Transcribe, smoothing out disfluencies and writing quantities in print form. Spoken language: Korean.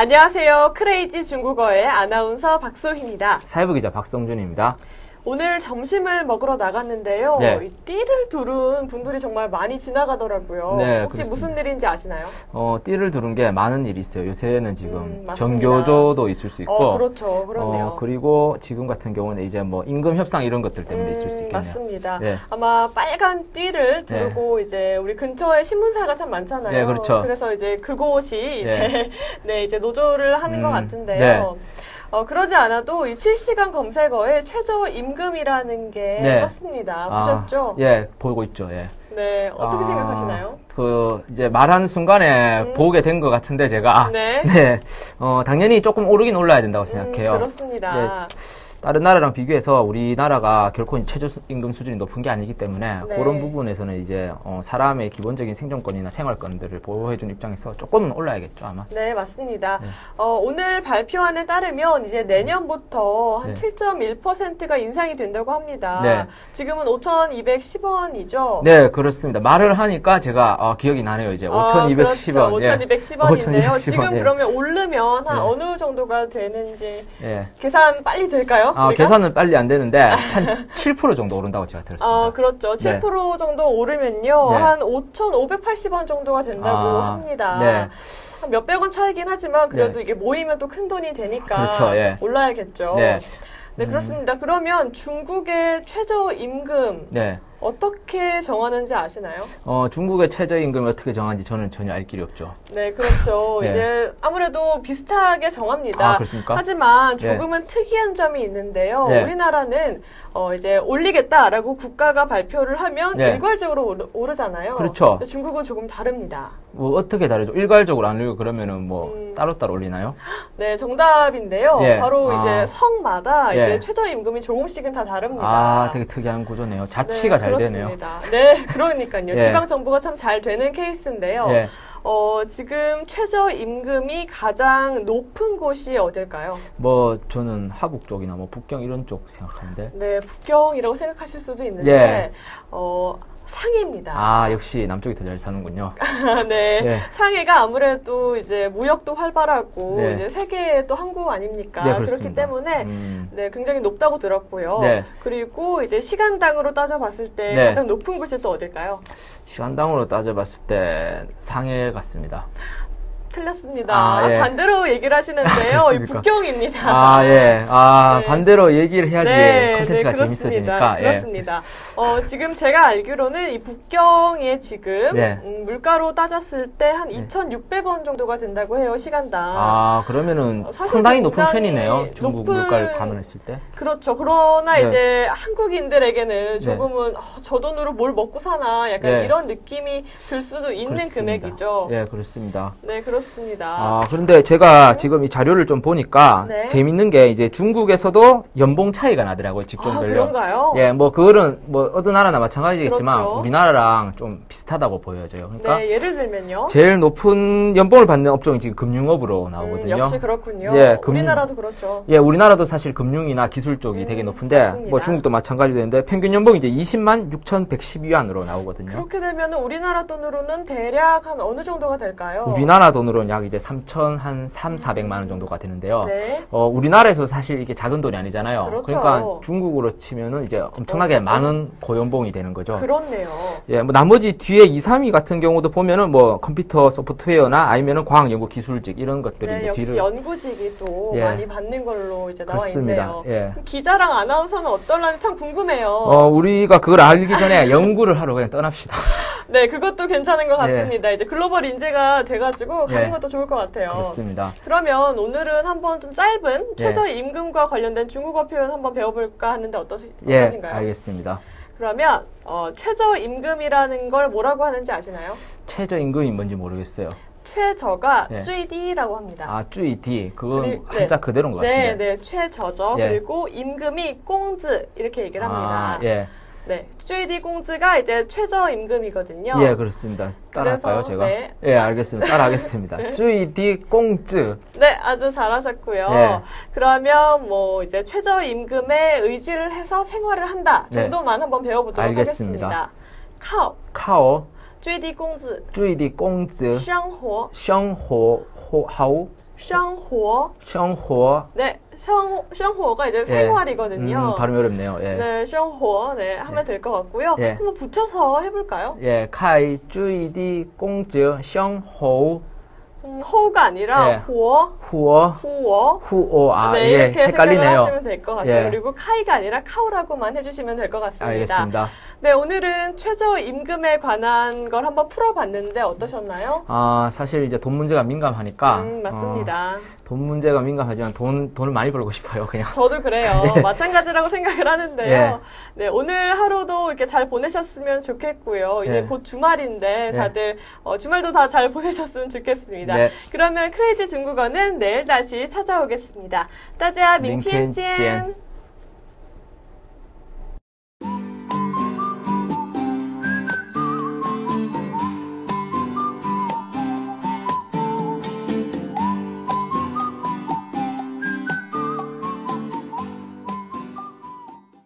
안녕하세요. 크레이지 중국어의 아나운서 박소희입니다. 사회부기자 박성준입니다. 오늘 점심을 먹으러 나갔는데요. 네. 이 띠를 두른 분들이 정말 많이 지나가더라고요. 네, 혹시 그렇습니다. 무슨 일인지 아시나요? 띠를 두른 게 많은 일이 있어요. 요새는 지금 맞습니다. 정교조도 있을 수 있고, 그렇죠. 그렇네요. 그리고 지금 같은 경우는 이제 뭐 임금 협상 이런 것들 때문에 있을 수 있겠네요. 맞습니다. 네. 아마 빨간 띠를 두르고 이제 우리 근처에 신문사가 참 많잖아요. 네, 그렇죠. 그래서 이제 그곳이 이제 이제 노조를 하는 것 같은데요. 네. 그러지 않아도 이 실시간 검색어에 최저임금이라는 게 떴습니다. 보셨죠? 예, 보고 있죠. 예. 네, 어떻게 생각하시나요? 이제 말하는 순간에 보게 된 것 같은데, 제가. 네. 당연히 조금 오르긴 올라야 된다고 생각해요. 그렇습니다. 네. 다른 나라랑 비교해서 우리나라가 결코 최저임금 수준이 높은 게 아니기 때문에 그런 부분에서는 이제 사람의 기본적인 생존권이나 생활권들을 보호해주는 입장에서 조금은 올라야겠죠, 아마. 네, 맞습니다. 오늘 발표안에 따르면 이제 내년부터 한 7.1%가 인상이 된다고 합니다. 네. 지금은 5,210원이죠? 네, 그렇습니다. 말을 하니까 제가 기억이 나네요. 이제 5,210원. 그렇죠. 5,210원인데요. 지금 예. 그러면 오르면 한 어느 정도가 되는지 예. 계산 빨리 될까요? 계산은 빨리 안 되는데 한 7% 정도 오른다고 제가 들었습니다. 그렇죠. 7% 정도 오르면요. 한 5,580원 정도가 된다고 합니다. 네. 한 몇백 원 차이긴 하지만 그래도 이게 모이면 또 큰 돈이 되니까 그렇죠. 예. 올라야겠죠. 네. 네, 그렇습니다. 그러면 중국의 최저임금 어떻게 정하는지 아시나요? 중국의 최저임금이 어떻게 정하는지 저는 전혀 알 길이 없죠. 네, 그렇죠. 이제 아무래도 비슷하게 정합니다. 그렇습니까? 하지만 조금은 특이한 점이 있는데요. 우리나라는 이제 올리겠다라고 국가가 발표를 하면 일괄적으로 오르잖아요. 그렇죠. 중국은 조금 다릅니다. 뭐 어떻게 다르죠? 일괄적으로 안 올리고 그러면은 뭐 따로따로 올리나요? 네, 정답인데요. 바로 이제 성마다 이제 최저임금이 조금씩은 다 다릅니다. 되게 특이한 구조네요. 자치가 잘 되네요. 네, 그러니까요. 지방 정부가 참 잘 되는 케이스인데요. 지금 최저임금이 가장 높은 곳이 어딜까요? 저는 하북 쪽이나 북경 이런 쪽 생각하는데. 네, 북경이라고 생각하실 수도 있는데, 상해입니다. 역시 남쪽이 더 잘 사는군요. 네. 상해가 아무래도 이제 무역도 활발하고, 이제 세계의 또 항구 아닙니까? 그렇기 때문에, 굉장히 높다고 들었고요. 그리고 이제 시간당으로 따져봤을 때 가장 높은 곳이 또 어딜까요? 시간당으로 따져봤을 때 상해 같습니다. 틀렸습니다. 반대로 얘기를 하시는데요. 북경입니다. 반대로 얘기를 해야지 콘텐츠가 재밌어지니까. 그렇습니다. 지금 제가 알기로는 이 북경의 지금 물가로 따졌을 때 한 2,600원 정도가 된다고 해요, 시간당. 그러면은 상당히 높은 편이네요. 중국 물가를 감안했을 때. 그렇죠. 그러나 이제 한국인들에게는 조금은 저 돈으로 뭘 먹고 사나 약간 이런 느낌이 들 수도 있는 금액이죠. 네, 그렇습니다. 네, 그렇습니다. 그런데 제가 지금 이 자료를 좀 보니까 재밌는 게 이제 중국에서도 연봉 차이가 나더라고요, 직종별로. 그런가요? 그거는 어느 나라나 마찬가지겠지만 그렇죠. 우리나라랑 좀 비슷하다고 보여져요. 그러니까 예를 들면요. 제일 높은 연봉을 받는 업종이 지금 금융업으로 나오거든요. 역시 그렇군요. 우리나라도 그렇죠. 우리나라도 사실 금융이나 기술 쪽이 되게 높은데 맞습니다. 중국도 마찬가지로 되는데 평균 연봉이 이제 20만 6,110위안으로 나오거든요. 그렇게 되면 우리나라 돈으로는 대략 한 어느 정도가 될까요? 우리나라 돈으로는 약 이제 3,400만 원 정도가 되는데요. 우리나라에서 사실 이게 작은 돈이 아니잖아요. 그렇죠. 그러니까 중국으로 치면은 이제 엄청나게 많은 고연봉이 되는 거죠. 그렇네요. 나머지 뒤에 2, 3위 같은 경우도 보면은 컴퓨터 소프트웨어나 아니면은 과학연구기술직 이런 것들이 이제 역시 뒤를 연구직이 또 많이 받는 걸로 이제 나와 그렇습니다. 있네요. 기자랑 아나운서는 어떨런지 참 궁금해요. 우리가 그걸 알기 전에 연구를 하러 그냥 떠납시다. 네, 그것도 괜찮은 것 같습니다. 이제 글로벌 인재가 돼가지고 가는 것도 좋을 것 같아요. 그렇습니다. 그러면 오늘은 한번 좀 짧은 최저임금과 관련된 중국어 표현 한번 배워볼까 하는데 어떠신가요? 알겠습니다. 그러면 최저임금이라는 걸 뭐라고 하는지 아시나요? 최저임금이 뭔지 모르겠어요. 최저가 쭈이디라고 합니다. 쭈이디. 그건 한자 그대로인 것 같은데. 네, 최저죠. 그리고 임금이 꽁즈 이렇게 얘기를 합니다. 네, 쭈이디 공즈가 이제 최저임금이거든요. 그렇습니다. 따라할까요, 제가? 알겠습니다. 따라하겠습니다. 쭈이디 공즈. 네, 아주 잘하셨고요. 그러면 이제 최저임금에 의지를 해서 생활을 한다 정도만 한번 배워보도록 하겠습니다. 카오. 最低工资，最低工资，生活，生活好， 생활. 생활. 네, 생활가 이제 생활이거든요. 발음이 어렵네요. 예. 네, 생활. 네, 하면 될 것 같고요. 예. 한번 붙여서 해볼까요? 예, 开注意的工作生活. 호우가 아니라 예. 후어. 아, 네, 예, 이렇게 헷갈리네요. 생각을 하시면 될 것 같아요. 예. 그리고 카이가 아니라 카우라고만 해주시면 될 것 같습니다. 알겠습니다. 네, 오늘은 최저임금에 관한 걸 한번 풀어봤는데 어떠셨나요? 아, 사실 이제 돈 문제가 민감하니까. 맞습니다. 돈 문제가 민감하지만 돈을 많이 벌고 싶어요, 그냥. 저도 그래요. 네. 마찬가지라고 생각을 하는데요. 예. 네, 오늘 하루도 이렇게 잘 보내셨으면 좋겠고요. 이제 곧 주말인데 다들 주말도 다 잘 보내셨으면 좋겠습니다. 네. 그러면 크레이지 중국어는 내일 다시 찾아오겠습니다. 大家明天见。